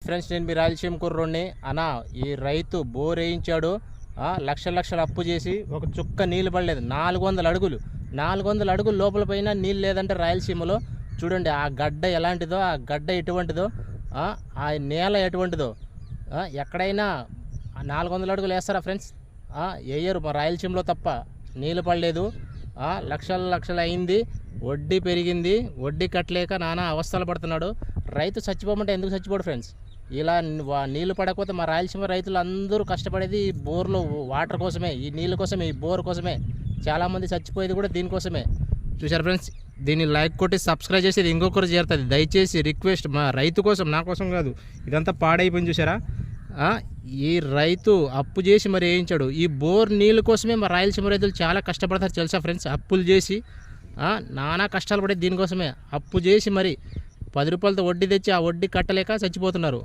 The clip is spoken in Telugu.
ఫ్రెండ్స్, నేను మీ రాయలసీమ కుర్రోడిని అనా. ఈ రైతు బోర్ వేయించాడు, లక్షల అప్పు చేసి ఒక చుక్క నీళ్ళు పడలేదు. 400 అడుగులు లోపల పైన నీళ్ళు లేదంటే రాయలసీమలో. చూడండి ఆ గడ్డ ఎలాంటిదో, ఆ గడ్డ ఎటువంటిదో, ఆ నేల ఎటువంటిదో. ఎక్కడైనా 400 అడుగులు వేస్తారా ఫ్రెండ్స్? వేయరు. మా రాయలసీమలో తప్ప నీళ్ళు పడలేదు. లక్షలు అయింది, వడ్డీ పెరిగింది, వడ్డీ కట్టలేక నానా అవస్థలు పడుతున్నాడు. రైతు చచ్చిపోమంటే ఎందుకు చచ్చిపోడు ఫ్రెండ్స్? ఇలా నీళ్లు పడకపోతే మా రాయలసీమ రైతులు అందరూ కష్టపడేది ఈ బోర్లో వాటర్ కోసమే, ఈ నీళ్ళ కోసమే, ఈ బోర్ కోసమే. చాలామంది చచ్చిపోయేది కూడా దీనికోసమే. చూశారు ఫ్రెండ్స్, దీన్ని లైక్ కొట్టి సబ్స్క్రైబ్ చేసి ఇది ఇంకొకరు చేరుతుంది. దయచేసి రిక్వెస్ట్, మా రైతు కోసం, నా కోసం కాదు. ఇదంతా పాడైపోయింది చూసారా. ఈ రైతు అప్పు చేసి మరి వేయించాడు. ఈ బోర్ నీళ్ళ కోసమే మా రాయలసీమ రైతులు చాలా కష్టపడతారు తెలుసా ఫ్రెండ్స్. అప్పులు చేసి నానా కష్టాలు పడేది దీనికోసమే. అప్పు చేసి మరి 10 రూపాయలతో వడ్డీ తెచ్చి ఆ వడ్డీ కట్టలేక చచ్చిపోతున్నారు.